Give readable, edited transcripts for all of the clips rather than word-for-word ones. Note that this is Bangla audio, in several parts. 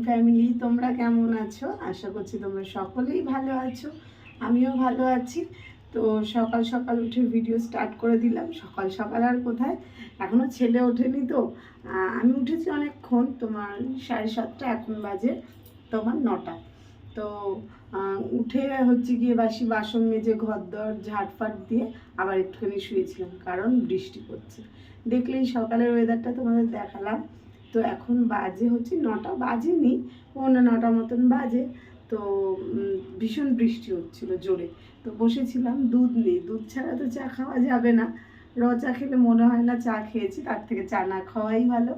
ফ্যামিলি, তোমরা কেমন আছো? আশা করছি তোমরা সকলেই ভালো আছো, আমিও ভালো আছি। তো সকাল সকাল উঠে ভিডিও স্টার্ট করে দিলাম। সকাল সকাল আর কোথায়, এখনও ছেলে ওঠেনি। তো আমি উঠেছি অনেকক্ষণ, তোমার 7:30, এখন বাজে তোমার 9টা। তো উঠে হচ্ছে গিয়ে বাসন মেজে ঘর দর ঝাড়ফাট দিয়ে আবার একটুখানি শুয়েছিলাম, কারণ বৃষ্টি পড়ছে। দেখলেই সকালের ওয়েদারটা তোমাদের দেখালাম। তো এখন বাজে হচ্ছে 9টা, বাজেনি, 9:15 মতন বাজে। তো ভীষণ বৃষ্টি হচ্ছিল জোরে। তো বসেছিলাম, দুধ নেই, দুধ ছাড়া তো চা খাওয়া যাবে না। চা খেলে মনে হয় না চা খেয়েছি, তার থেকে চা না খাওয়াই ভালো।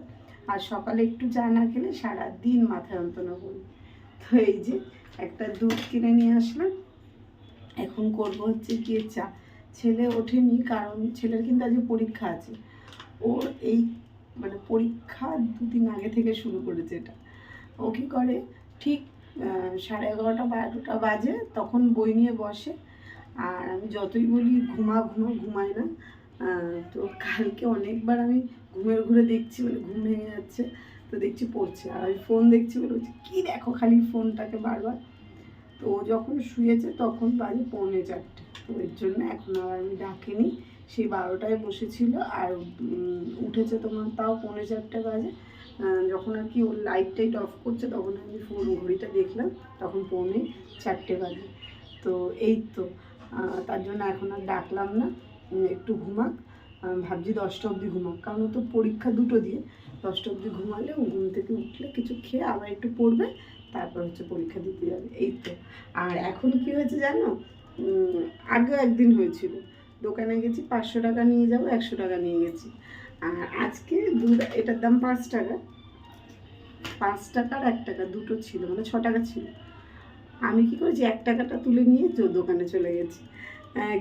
আর সকালে একটু চা না খেলে সারাদিন মাথায় যন্ত্রণা করি। তো এই যে একটা দুধ কিনে নিয়ে আসলাম, এখন করবো হচ্ছে গিয়ে চা। ছেলে ওঠেনি, কারণ ছেলের কিন্তু আজকে পরীক্ষা আছে। ওর এই মানে পরীক্ষা 2 দিন আগে থেকে শুরু করেছে এটা। ও কী করে, ঠিক 11:30 12টা বাজে, তখন বই নিয়ে বসে। আর আমি যতই বলি ঘুমায় না। তো কালকে অনেকবার আমি ঘুমের ঘুরে দেখছি, মানে ঘুম ভেঙে যাচ্ছে, তো দেখছি পড়ছে। আর আমি ফোন দেখছি বলে বলছি, কী দেখো খালি ফোনটাকে বারবার। তো ও যখন শুয়েছে তখন বাজে 3:45। তো এর জন্য এখন আর আমি ডাকিনি। সেই 12টায় বসেছিল, আর উঠেছে তোমার তাও 3:45 বাজে। যখন আর কি ওর লাইট টাইট অফ করছে, তখন আমি ফোন ঘড়িটা দেখলাম, তখন 3:45 বাজে। তো এই তো তার জন্য এখন আর ডাকলাম না, একটু ঘুমাক। ভাবছি 10টা অবধি ঘুমাক, কারণ ও তো পরীক্ষা 2টো দিয়ে। 10টা অবধি ঘুমালে ও ঘুম থেকে উঠলে কিছু খেয়ে আবার একটু পড়বে, তারপর হচ্ছে পরীক্ষা দিতে যাবে। এই তো। আর এখন কি হয়েছে জানো, আগেও একদিন হয়েছিল, দোকানে গেছি 500 টাকা নিয়ে যাবো, 100 টাকা নিয়ে গেছি। আর আজকে দুধ, এটার দাম 5 টাকা, 5 টাকার 1 টাকা দুটো ছিল, মানে 6 টাকা ছিল। আমি কি করেছি, 1 টাকাটা তুলে নিয়ে দোকানে চলে গেছি।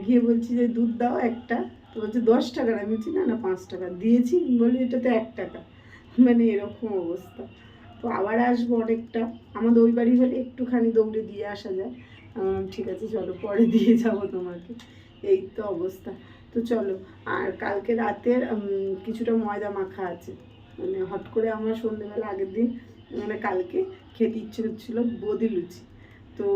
গিয়ে বলছি যে দুধ দাও একটা। তো বলছে 10 টাকার। আমি বলছি না 5 টাকা দিয়েছি, বলি এটা তো 1 টাকা। মানে এরকম অবস্থা। তো আবার আসবো অনেকটা, আমাদের ওই বাড়ি হলে একটুখানি দৌড়ে দিয়ে আসা যায়। ঠিক আছে চলো, পরে দিয়ে যাবো তোমাকে। এই তো অবস্থা। তো চলো। আর কালকে রাতের কিছুটা ময়দা মাখা আছে, মানে হট করে আমার সন্ধ্যেবেলা আগের দিন, মানে কালকে খেতে ইচ্ছে হচ্ছিলো বোঁদে লুচি। তো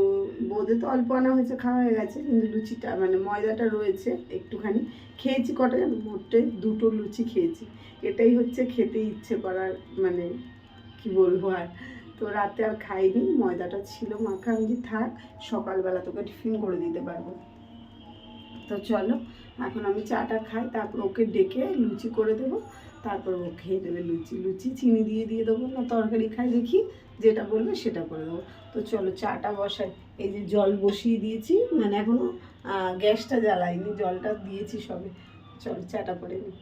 বোঁদে তো অল্প আনা হয়েছে, খাওয়া হয়ে গেছে, কিন্তু লুচিটা মানে ময়দাটা রয়েছে একটুখানি। খেয়েছি কটা যেন, মোটে 2টো লুচি খেয়েছি। এটাই হচ্ছে খেতে ইচ্ছে করার, মানে কি বলবো আর। তো রাতে আর খাইনি, ময়দাটা ছিল মাখা, আমি থাক, সকালবেলা তোকে টিফিন করে দিতে পারবো। তো চলো, এখন আমি চাটা খাই, তারপর ওকে ডেকে লুচি করে দেবো, তারপর ও খেয়ে দেবে লুচি চিনি দিয়ে দেবো, না তরকারি খাই, দেখি যেটা বলবে সেটা করে দেবো। তো চলো চাটা বসাই। এই যে জল বসিয়ে দিয়েছি, মানে এখনও গ্যাসটা জ্বালাইনি, জলটা দিয়েছি সবে। চলো চাটা করে নিই।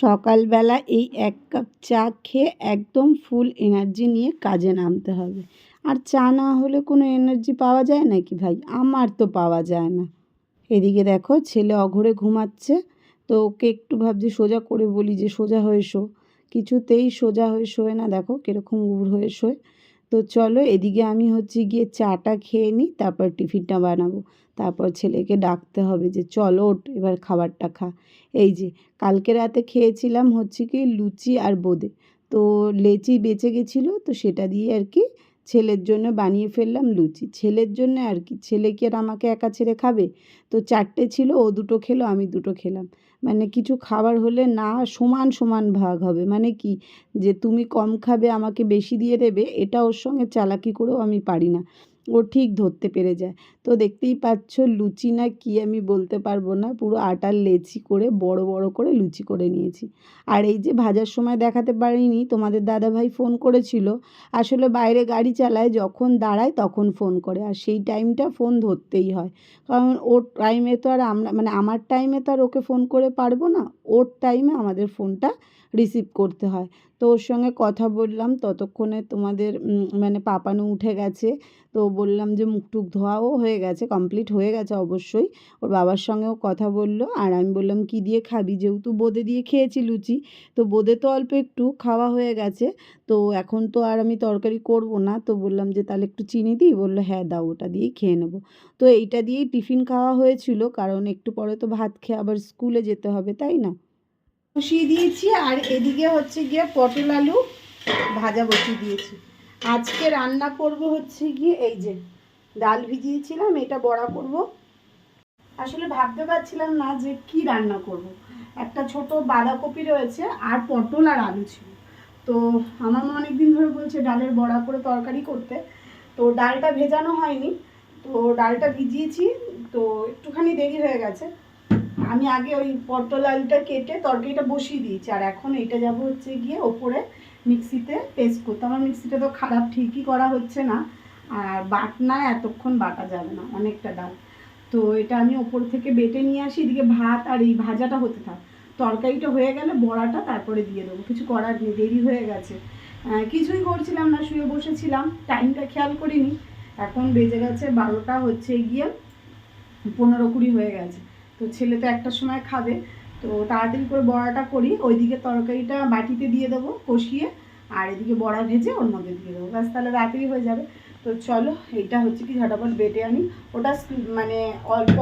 সকালবেলা এই 1 কাপ চা খেয়ে একদম ফুল এনার্জি নিয়ে কাজে নামতে হবে। আর চা না হলে কোনো এনার্জি পাওয়া যায় নাকি ভাই? আমার তো পাওয়া যায় না। এদিকে দেখো ছেলে অঘরে ঘুমাচ্ছে, তো ওকে একটু ভাবছি সোজা করে বলি যে সোজা হয়ে শো, কিছুতেই সোজা হয়ে শোয় না, দেখো কীরকম উড় হয়ে শোয়। তো চলো এদিকে আমি হচ্ছে গিয়ে চাটা খেয়ে নিই, তারপর টিফিনটা বানাবো। তারপর ছেলেকে ডাকতে হবে যে চলো ওঠ এবার খাবারটা খা। এই যে কালকে রাতে খেয়েছিলাম হচ্ছে কি লুচি আর বোঁদে, তো লেচি বেঁচে গেছিলো, তো সেটা দিয়ে আর কি ছেলের জন্য বানিয়ে ফেললাম লুচি। ছেলের জন্য আর কি, ছেলে কি আর আমাকে একা ছেড়ে খাবে? তো 4টে ছিল, ও 2টো খেলো, আমি 2টো খেলাম। মানে কিছু খাবার হলে না সমান সমান ভাগ হবে, মানে কি যে তুমি কম খাবে আমাকে বেশি দিয়ে দেবে, এটা ওর সঙ্গে চালাকি করেও আমি পারি না। ও ঠিক ধরতে পেরে যায়। তো দেখতেই পাচ্ছ লুচি না কি আমি বলতে পারবো না, পুরো আটার লেচি করে বড় বড় করে লুচি করে নিয়েছি। আর এই যে ভাজার সময় দেখাতে পারিনি, তোমাদের দাদাভাই ফোন করেছিল। আসলে বাইরে গাড়ি চালায়, যখন দাঁড়ায় তখন ফোন করে, আর সেই টাইমটা ফোন ধরতেই হয়। কারণ ওর টাইমে তো আর আমরা মানে আমার টাইমে তো আর ওকে ফোন করে পারবো না, ওর টাইমে আমাদের ফোনটা রিসিভ করতে হয়। তো ওর সঙ্গে কথা বললাম, ততক্ষণে তোমাদের মানে পাপানু উঠে গেছে। তো বললাম যে মুখ টুক ধোয়াও হয়ে গেছে, কমপ্লিট হয়ে গেছে অবশ্যই। ওর বাবার সঙ্গেও কথা বললো, আর আমি বললাম কি দিয়ে খাবি, যেহেতু বোঁদে দিয়ে খেয়েছি লুচি, তো বোঁদে তো অল্প একটু খাওয়া হয়ে গেছে। তো এখন তো আর আমি তরকারি করব না, তো বললাম যে তাহলে একটু চিনি দিই, বললো হ্যাঁ দাও, ওটা দিয়েই খেয়ে নেবো। তো এইটা দিয়েই টিফিন খাওয়া হয়েছিল, কারণ একটু পরে তো ভাত খেয়ে আবার স্কুলে যেতে হবে, তাই না। বসিয়ে দিয়েছি, আর এদিকে হচ্ছে গিয়ে পটল আলু ভাজা বসিয়ে দিয়েছি। আজকে রান্না করব হচ্ছে গিয়ে এই যে ডাল ভিজিয়েছিলাম, এটা বড়া করব। আসলে ভাবতে পারছিলাম না যে কি রান্না করব। একটা ছোট বাঁধাকপি রয়েছে, আর পটল আর আলু ছিল। তো আমার মা অনেকদিন ধরে বলছে ডালের বড়া করে তরকারি করতে। তো ডালটা ভেজানো হয়নি, তো ডালটা ভিজিয়েছি, তো একটুখানি দেরি হয়ে গেছে। আমি আগে ওই পটল আলুটা কেটে তরকারিটা বসিয়ে দিয়েছি, আর এখন এইটা যাব হচ্ছে গিয়ে ওপরে মিক্সিতে পেস্ট করতে। আমার মিক্সিটা তো খারাপ, ঠিকই করা হচ্ছে না, আর বাটনায় এতক্ষণ বাটা যাবে না, অনেকটা ডাল। তো এটা আমি ওপর থেকে বেটে নিয়ে আসি, এদিকে ভাত আর এই ভাজাটা হতে থাক। তরকারিটা হয়ে গেলে বড়াটা তারপরে দিয়ে দেবো, কিছু করার নেই, দেরি হয়ে গেছে। কিছুই করছিলাম না, শুয়ে বসেছিলাম, টাইমটা খেয়াল করিনি। এখন বেজে গেছে 12টা, হচ্ছে গিয়ে 15-20 হয়ে গেছে। তো ছেলে তো একটার সময় খাবে, তো তাড়াতাড়ি করে বড়াটা করি, ওইদিকে তরকারিটা বাটিতে দিয়ে দেবো কষিয়ে, আর এদিকে বড়া ভেজে ওর মধ্যে দিয়ে দেবো, ব্যাস তাহলে তাড়াতাড়ি হয়ে যাবে। তো চলো, এইটা হচ্ছে কি ঝটাপট বেটে আনি। ওটা মানে অল্প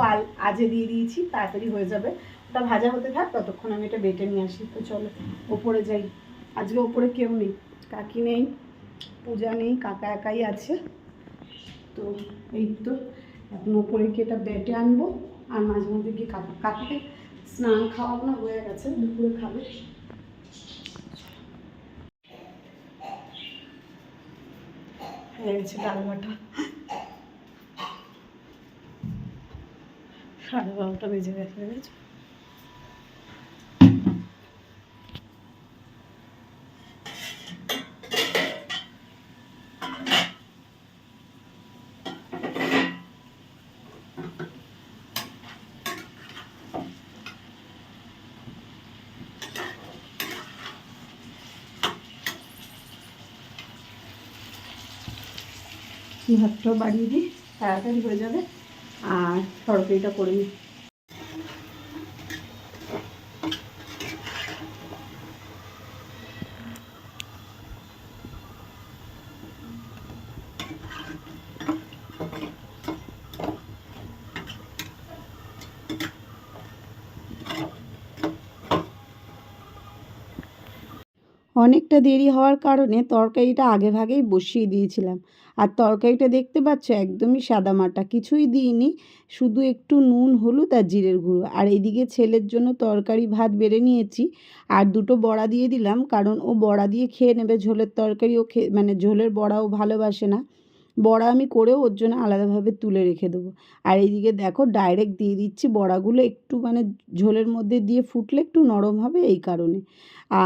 আজে দিয়ে দিয়েছি, তাড়াতাড়ি হয়ে যাবে। ওটা ভাজা হতে থাক, ততক্ষণ আমি এটা বেটে নিয়ে আসি। তো চলো ওপরে যাই। আজকে ওপরে কেউ নেই, কাকি নেই, পূজা নেই, কাকা একাই আছে। তো এই তো এখন ওপরে গিয়ে এটা বেটে আনবো, আর মাঝে মধ্যে গিয়ে কাকাকে স্নান খাওয়ানো হয়ে গেছে, দুপুরে খাবে। হয়ে গেছে ডাল বাটা, 12:30 বেজে গেছে। ভাতটাও বাড়িয়ে দিই, তাড়াতাড়ি হয়ে যাবে, আর তরকারিটা করে নিই। অনেকটা দেরি হওয়ার কারণে তরকারিটা আগে ভাগেই বসিয়ে দিয়েছিলাম। আর তরকারিটা দেখতে পাচ্ছ একদমই সাদামাটা, কিছুই দিইনি, শুধু একটু নুন, হলুদ আর জিরের গুঁড়ো। আর এদিকে ছেলের জন্য তরকারি ভাত বেড়ে নিয়েছি, আর দুটো বড়া দিয়ে দিলাম, কারণ ও বড়া দিয়ে খেয়ে নেবে। ঝোলের তরকারি ও মানে ঝোলের বড়াও ভালোবাসে না। বড়া আমি করেও ওর জন্য আলাদাভাবে তুলে রেখে দেবো। আর এইদিকে দেখো ডাইরেক্ট দিয়ে দিচ্ছি বড়াগুলো, একটু মানে ঝোলের মধ্যে দিয়ে ফুটলে একটু নরম হবে এই কারণে।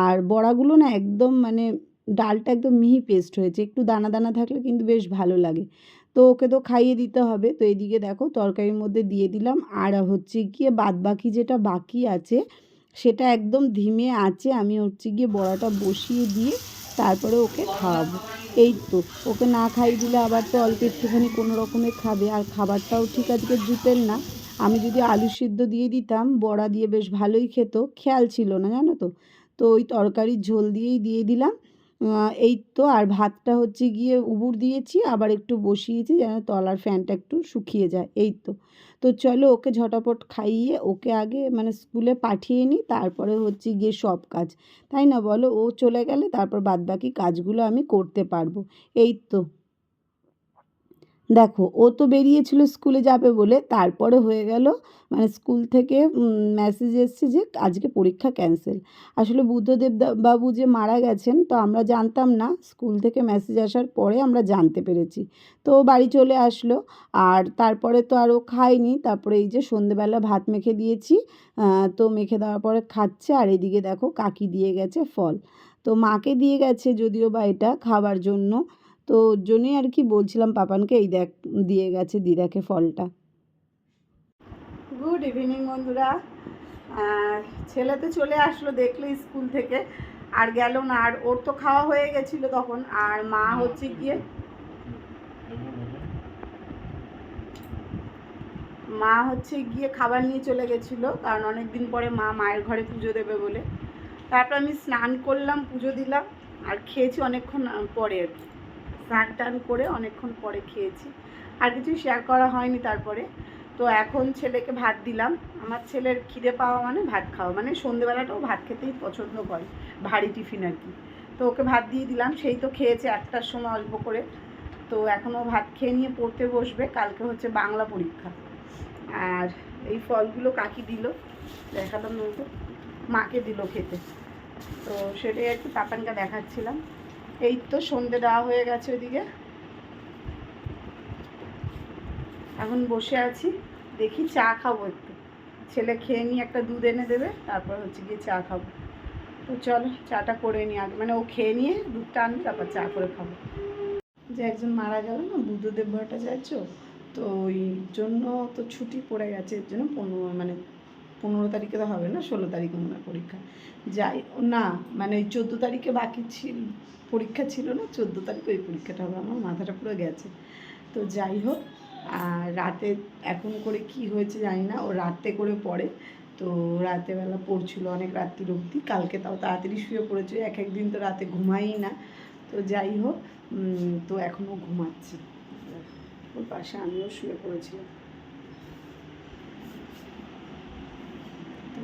আর বড়াগুলো না একদম মানে ডালটা একদম মিহি পেস্ট হয়েছে, একটু দানা দানা থাকলে কিন্তু বেশ ভালো লাগে। তো ওকে তো খাইয়ে দিতে হবে। তো এইদিকে দেখো তরকারির মধ্যে দিয়ে দিলাম, আর হচ্ছে গিয়ে বাদবাকি যেটা বাকি আছে সেটা একদম ধিমে আঁচে আমি হচ্ছে গিয়ে বড়াটা বসিয়ে দিয়ে তারপরে ওকে খাওয়াবো। এই তো, ওকে না খাইয়ে দিলে আবার তো অল্প একটুখানি কোনো রকমে খাবে, আর খাবারটাও ঠিক আজকে জুতের না। আমি যদি আলু সিদ্ধ দিয়ে দিতাম, বড়া দিয়ে বেশ ভালোই খেত, খেয়াল ছিল না জানো তো। তো ওই তরকারির ঝোল দিয়েই দিয়ে দিলাম। এই তো, আর ভাতটা হচ্ছে গিয়ে উবুর দিয়েছি, আবার একটু বসিয়েছি যেন তলার ফ্যানটা একটু শুকিয়ে যায়, এই তো। তো চলো ওকে ঝটাপট খাইয়ে ওকে আগে মানে স্কুলে পাঠিয়ে নিই, তারপরে হচ্ছে গিয়ে সব কাজ, তাই না বলো। ও চলে গেলে তারপর বাদবাকি কাজগুলো আমি করতে পারবো, এই তো। দেখো ও তো বেরিয়েছিল স্কুলে যাবে বলে, তারপরে হয়ে গেল মানে স্কুল থেকে মেসেজ এসছে যে আজকে পরীক্ষা ক্যান্সেল। আসলে বুদ্ধদেব বাবু যে মারা গেছেন তো আমরা জানতাম না, স্কুল থেকে মেসেজ আসার পরে আমরা জানতে পেরেছি। তো ও বাড়ি চলে আসলো, আর তারপরে তো আর ও খায়নি। তারপরে এই যে সন্ধেবেলা ভাত মেখে দিয়েছি, তো মেখে দেওয়ার পরে খাচ্ছে। আর এদিকে দেখো কাকি দিয়ে গেছে ফল, তো মাকে দিয়ে গেছে যদিও বা এটা খাবার জন্য। তো ওর জন্যই আর কি বলছিলাম পাপানকে, এই দেখ দিয়ে গেছে দিদাকে ফলটা। গুড ইভিনিং বন্ধুরা। ছেলে তো চলে আসলো দেখলে স্কুল থেকে, আর গেল না। আর ওর তো খাওয়া হয়ে গেছিলো তখন। আর মা হচ্ছে গিয়ে খাবার নিয়ে চলে গেছিলো, কারণ অনেক দিন পরে মা মায়ের ঘরে পুজো দেবে বলে। তারপর আমি স্নান করলাম, পুজো দিলাম, আর খেয়েছি অনেকক্ষণ পরে আর কি। স্নান টান করে অনেকক্ষণ পরে খেয়েছি, আর কিছু শেয়ার করা হয়নি তারপরে। তো এখন ছেলেকে ভাত দিলাম। আমার ছেলের খিদে পাওয়া মানে ভাত খাওয়া, মানে সন্ধেবেলাটাও ভাত খেতেই পছন্দ করে, ভারী টিফিন আর কি। তো ওকে ভাত দিয়ে দিলাম, সেই তো খেয়েছে 1টার সময় অল্প করে। তো এখনও ভাত খেয়ে নিয়ে পড়তে বসবে, কালকে হচ্ছে বাংলা পরীক্ষা। আর এই ফলগুলো কাকি দিল, দেখালাম নয়তো, মাকে দিল খেতে। তো সেটাই আর কি পাপানকে দেখাচ্ছিলাম। এই তো সন্ধে দেওয়া হয়ে গেছে ওইদিকে, এখন বসে আছি, দেখি চা খাবো একটু। ছেলে খেয়ে নিয়ে একটা দুধ এনে দেবে, তারপর হচ্ছে গিয়ে চা খাবো। তো চলো চাটা করে নিই আগে, মানে ও খেয়ে নিয়ে দুধটা আনবে, তারপর চা করে খাবো। যে একজন মারা গেল না, বুদ্ধদেব ভট্টাচার্য, তো ওই জন্য তো ছুটি পড়ে গেছে। এর জন্য 15 তারিখে তো হবে না, 16 তারিখে মনে হয় পরীক্ষা। যাই না, মানে ওই 14 তারিখে বাকি ছিল পরীক্ষা, ছিল না 14 তারিখে ওই পরীক্ষাটা হবে। আমার মাথাটা পুরো গেছে। তো যাই হোক, আর রাতে এখন করে কি হয়েছে জানি না, ও রাতে করে পড়ে। তো রাতেবেলা পড়ছিল অনেক রাত্রির অবধি, কালকে তাও তাড়াতাড়ি শুয়ে পড়েছে। এক একদিন তো রাতে ঘুমাই না। তো যাই হোক, তো এখনও ঘুমাচ্ছে। ওর পাশে আমিও শুয়ে পড়েছিলাম।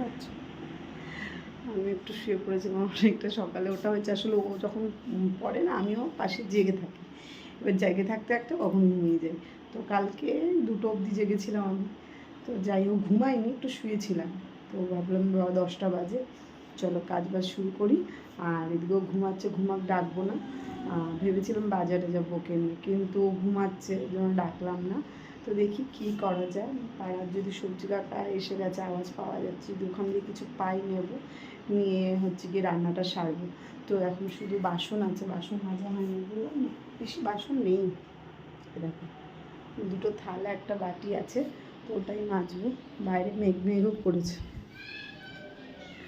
আচ্ছা, আমি একটু শুয়ে পড়েছিলাম অনেকটা, সকালে ওটা হয়েছে। আসলে ও যখন পড়ে না, আমিও পাশে জেগে থাকি। এবার জেগে থাকতে থাকতে কখন ঘুমিয়ে যাই। তো কালকে 2টো অবধি জেগেছিলাম আমি। তো যাই হোক, ঘুমাইনি, একটু শুয়েছিলাম। তো ভাবলাম 10টা বাজে, চলো কাজ বাজ শুরু করি। আর এদিকেও ঘুমাচ্ছে, ঘুমাক, ডাকবো না। ভেবেছিলাম বাজারে যাবো ওকে নিয়ে, কিন্তু ও ঘুমাচ্ছে, যেন ডাকলাম না। তো দেখি কি করা যায়। পাড়ার যদি সবজি কাকা এসে গেছে, আওয়াজ পাওয়া যাচ্ছে, যদি ওখান দিয়ে কিছু পাই নেবো, নিয়ে হচ্ছে গিয়ে রান্নাটা সারবো। তো এখন শুধু বাসন আছে, বাসন মাজা হয়নি, বললাম না বেশি বাসন নেই। দেখো 2টো থালা, একটা বাটি আছে, তো ওটাই মাজবো। বাইরে মেঘ মেঘও করেছে,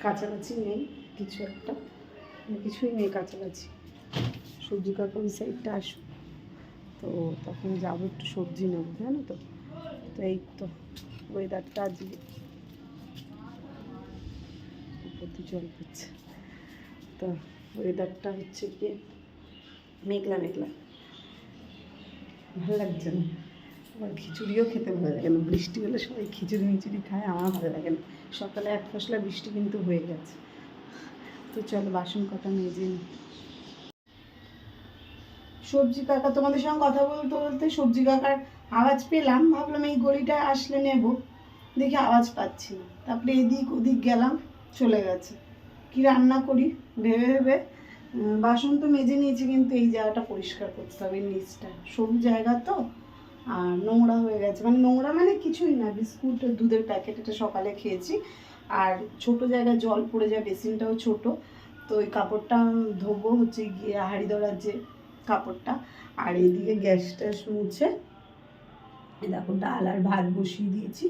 কাছাকাছি নেই কিছু একটা, কিছুই নেই কাছাকাছি। সবজি কাকা ওই সাইডটা আসুক, তো তখন যাবো একটু সবজি নেবো, জানো তো। তো এই তো ওয়েদারটা আজকে উপর দিয়ে জল পড়ছে। তো ওয়েদারটা হচ্ছে গিয়ে মেঘলা মেঘলা, ভালো লাগছে না। আবার খিচুড়িও খেতে ভালো লাগে না, বৃষ্টি হলে সবাই খিচুড়ি মিচুড়ি খায়, আমার ভালো লাগে না। সকালে এক ফসলা বৃষ্টি কিন্তু হয়ে গেছে। তো চলো বাসন কটা মেজে নিই। সবজি কাকা, তোমাদের সঙ্গে কথা বলতে বলতে সবজি কাকার আওয়াজ পেলাম, ভাবলাম এই গলিটা আসলে নেব, দেখি আওয়াজ পাচ্ছি না। তারপরে এদিক ওদিক গেলাম, চলে গেছে। কি রান্না করি ভেবে ভেবে বাসন তো মেজে নিয়েছি, কিন্তু এই জায়গাটা পরিষ্কার করতে হবে, নিচটা সরু জায়গা তো। আর নোংরা হয়ে গেছে, মানে নোংরা মানে কিছুই না, বিস্কুট দুধের প্যাকেট এটা সকালে খেয়েছি। আর ছোট জায়গায় জল পড়ে যায়, বেসিনটাও ছোট। তো ওই কাপড়টা ধোবো হচ্ছে গিয়ে হাঁড়ি ধরার যে কাপড়টা। আর এদিকে গ্যাস ট্যাস মুছে দেখো ডাল আর ভাত বসিয়ে দিয়েছি।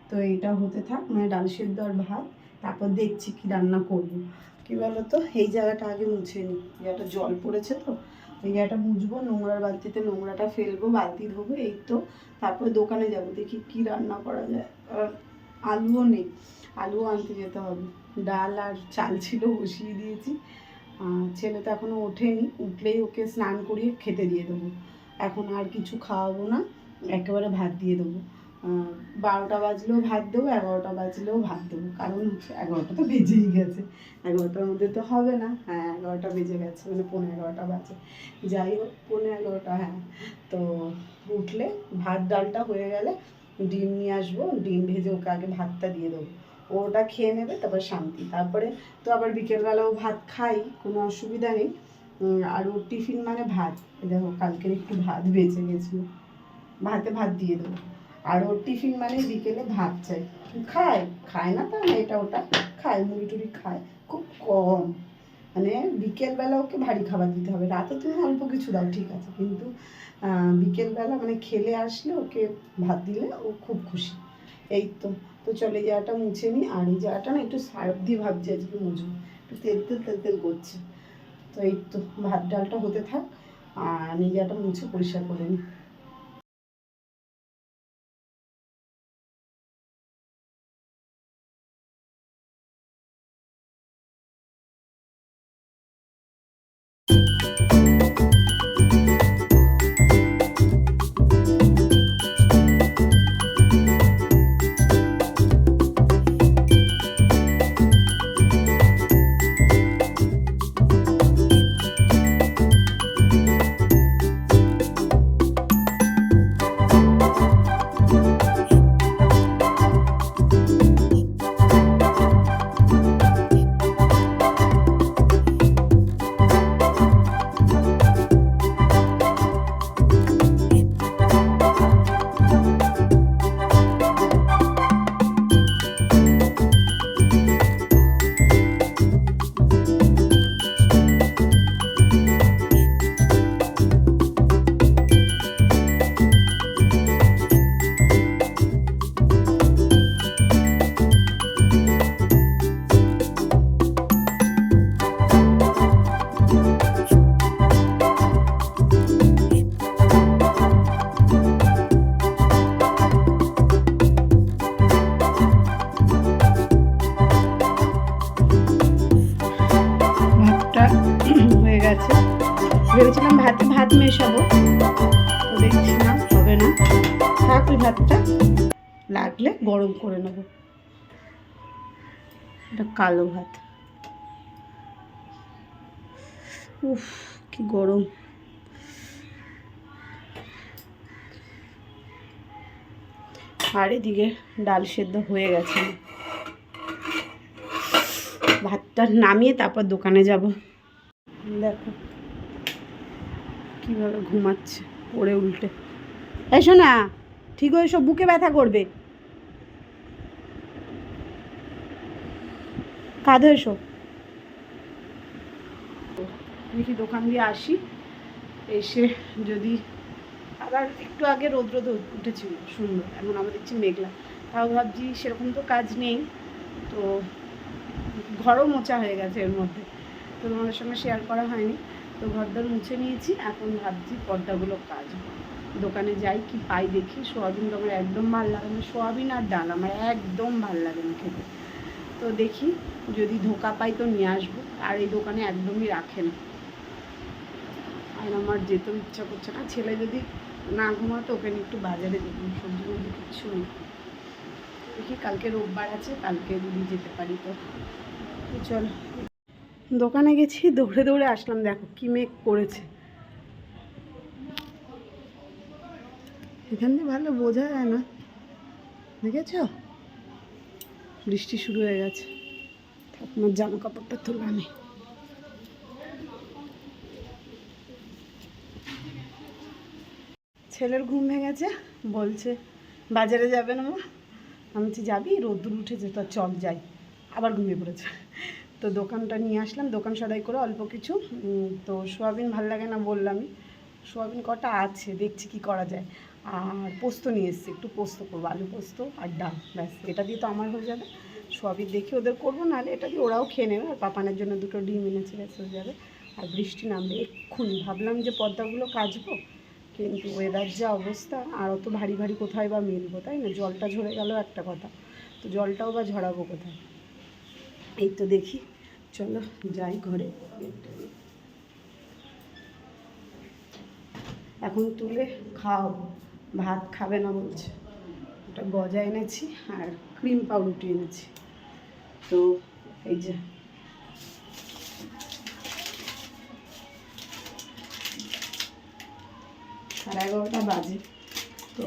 তো এটা হতে থাক, মানে ডাল সেদ্ধ আর ভাত, তারপর দেখছি কি রান্না করব। কি বলো তো, এই জায়গাটা আগে মুছে নিই, জায়গাটা জল পড়েছে তো, এই জায়গাটা মুছবো, নোংরার বালতিতে নোংরাটা ফেলবো, বালতি ধোবো, এই তো। তারপরে দোকানে যাব, দেখি কি রান্না করা যায়। আলুও নেই, আলুও আনতে যেতে হবে। ডাল আর চাল ছিল, বসিয়ে দিয়েছি। ছেলে তো এখনও ওঠেনি, উঠলেই ওকে স্নান করিয়ে খেতে দিয়ে দেবো। এখন আর কিছু খাওয়াবো না, একেবারে ভাত দিয়ে দেবো। 12টা বাজলেও ভাত দেবো, 11টা বাজলেও ভাত দেবো, কারণ হচ্ছে 11টা তো বেজেই গেছে, 11টার মধ্যে তো হবে না। হ্যাঁ 11টা বেজে গেছে, মানে 11:15 বাজে, যাই হোক 11:15, হ্যাঁ। তো উঠলে ভাত ডালটা হয়ে গেলে ডিম নিয়ে আসবো, ডিম ভেজে ওকে আগে ভাতটা দিয়ে দেবো, ওটা খেয়ে নেবে, তারপর শান্তি। তারপরে তো আবার বিকেলবেলাও ভাত খাই, কোনো অসুবিধা নেই। আর ওর টিফিন মানে ভাত, দেখো কালকের একটু ভাত বেঁচে গেছিলো, ভাত দিয়ে দেবো। আর ওর টিফিন মানে বিকেলে ভাত চাই, খায় খায় না তা না, এটা ওটা খায়, মুড়ি টুড়ি খায় খুব কম, মানে বিকেলবেলা ওকে ভারী খাবার দিতে হবে। রাতে তুমি অল্প কিছু দাও ঠিক আছে, কিন্তু বিকেলবেলা মানে খেলে আসলে ওকে ভাত দিলে ও খুব খুশি। এই তো তো চলে এই জায়গাটা মুছে নিই, আর এই জায়গাটা না একটু সার্ফ দিয়ে ভাবছি আজকে মুছবো, একটু তেল করছে। তো এই তো ভাত ডালটা হতে থাক, আর এই জায়গাটা মুছে পরিষ্কার করে নিই। হয়ে গেছে, ভেবেছিলাম ভাত মেশাবো, তো দেখছিলাম হবে না, থাক ওই ভাতটা, লাগলে গরম করে নেব। এটা কালো ভাত, উফ কি গরম। আর এদিকে ডাল সেদ্ধ হয়ে গেছে, ভাতটা নামিয়ে তারপর দোকানে যাব। দেখো কীভাবে ঘুমাচ্ছে পড়ে উল্টে, এসো না ঠিক হয়ে সব, বুকে ব্যথা করবে, কাঁধে এসো। দেখি দোকান দিয়ে আসি, এসে যদি আবার একটু আগে রোদ উঠেছিল সুন্দর, এখন আবার দেখছি মেঘলা, তাও ভাবছি সেরকম তো কাজ নেই, তো ঘরও মোছা হয়ে গেছে এর মধ্যে, তো তোমাদের সঙ্গে শেয়ার করা হয়নি। তো ঘরদর মুছে নিয়েছি, এখন ভাবছি পর্দাগুলো কাচবো, দোকানে যাই কি পাই দেখি। সোয়াবিন তো আমার একদম ভালো লাগে না, সোয়াবিন আর ডাল আমার একদম ভালো লাগে না খেতে, তো দেখি যদি ধোকা পাই তো নিয়ে আসবো। আর এই দোকানে একদমই রাখে না, আর আমার যেতেও ইচ্ছা করছে না, ছেলে যদি না ঘুমাতো ওকে একটু বাজারে দেখুন, সবজি মধ্যে কিচ্ছু নেই। দেখি কালকে রোববার আছে, কালকে যদি যেতে পারি তো চল। দোকানে গেছি, দৌড়ে দৌড়ে আসলাম, দেখো কি মেঘ করেছে, এখান দিয়ে ভালো বোঝা যায় না, দেখেছ বৃষ্টি শুরু হয়ে গেছে। আমার জামা কাপড়টা তোলা নেই, ছেলের ঘুম ভেঙেছে, বলছে বাজারে যাবে না মা, আমি বলছি যাবি, রোদ্দুর উঠেছে তো চল যাই, আবার ঘুমিয়ে পড়েছে। তো দোকানটা নিয়ে আসলাম, দোকান সদাই করে অল্প কিছু, তো সোয়াবিন ভাল লাগে না বললামই, সোয়াবিন কটা আছে দেখছি কি করা যায়, আর পোস্ত নিয়ে এসেছি, একটু পোস্ত করবো, আলু পোস্ত আর ডাল, ব্যাস এটা দিয়ে তো আমার হয়ে যাবে। সোয়াবিন দেখি ওদের করবো, নাহলে এটা দিয়ে ওরাও খেয়ে নেবে, আর পাপানের জন্য দুটো ডিম এনেছে, ব্যাস হয়ে যাবে। আর বৃষ্টি নামবে এক্ষুনি, ভাবলাম যে পর্দাগুলো কাচবো, কিন্তু ওয়েদার যা অবস্থা, আর অত ভারী ভারী কোথায় বা মেলবো, তাই না, জলটা ঝরে গেল একটা কথা, তো জলটাও বা ঝরাবো কোথায়। এই তো দেখি, চলো যাই ঘরে, এখন তুলে খাওয়াবো, ভাত খাবে না বলছে, একটা গজা এনেছি আর ক্রিম পাউরুটি এনেছি। তো এই যে সাড়ে 11টা বাজে। তো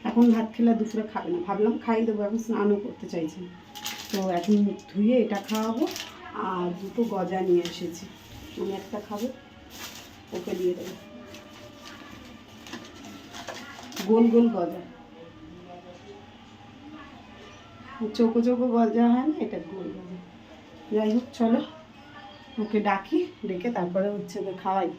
এখন ভাত খেলে দুপুরে খাবে না, ভাবলাম খাইয়ে দেবো, এখন স্নানও করতে চাইছি না। তো এখন মুখ ধুয়ে এটা খাওয়াবো। আর দুটো গজা নিয়ে এসেছি, আমি একটা খাবো, ওকে দিয়ে দেবো। গোল গোল গজা, চোখো চোখো গজা হয় না, এটা গোল গজা। যাই হোক চলো ওকে ডাকি, ডেকে তারপরে হচ্ছে ওকে খাওয়াই।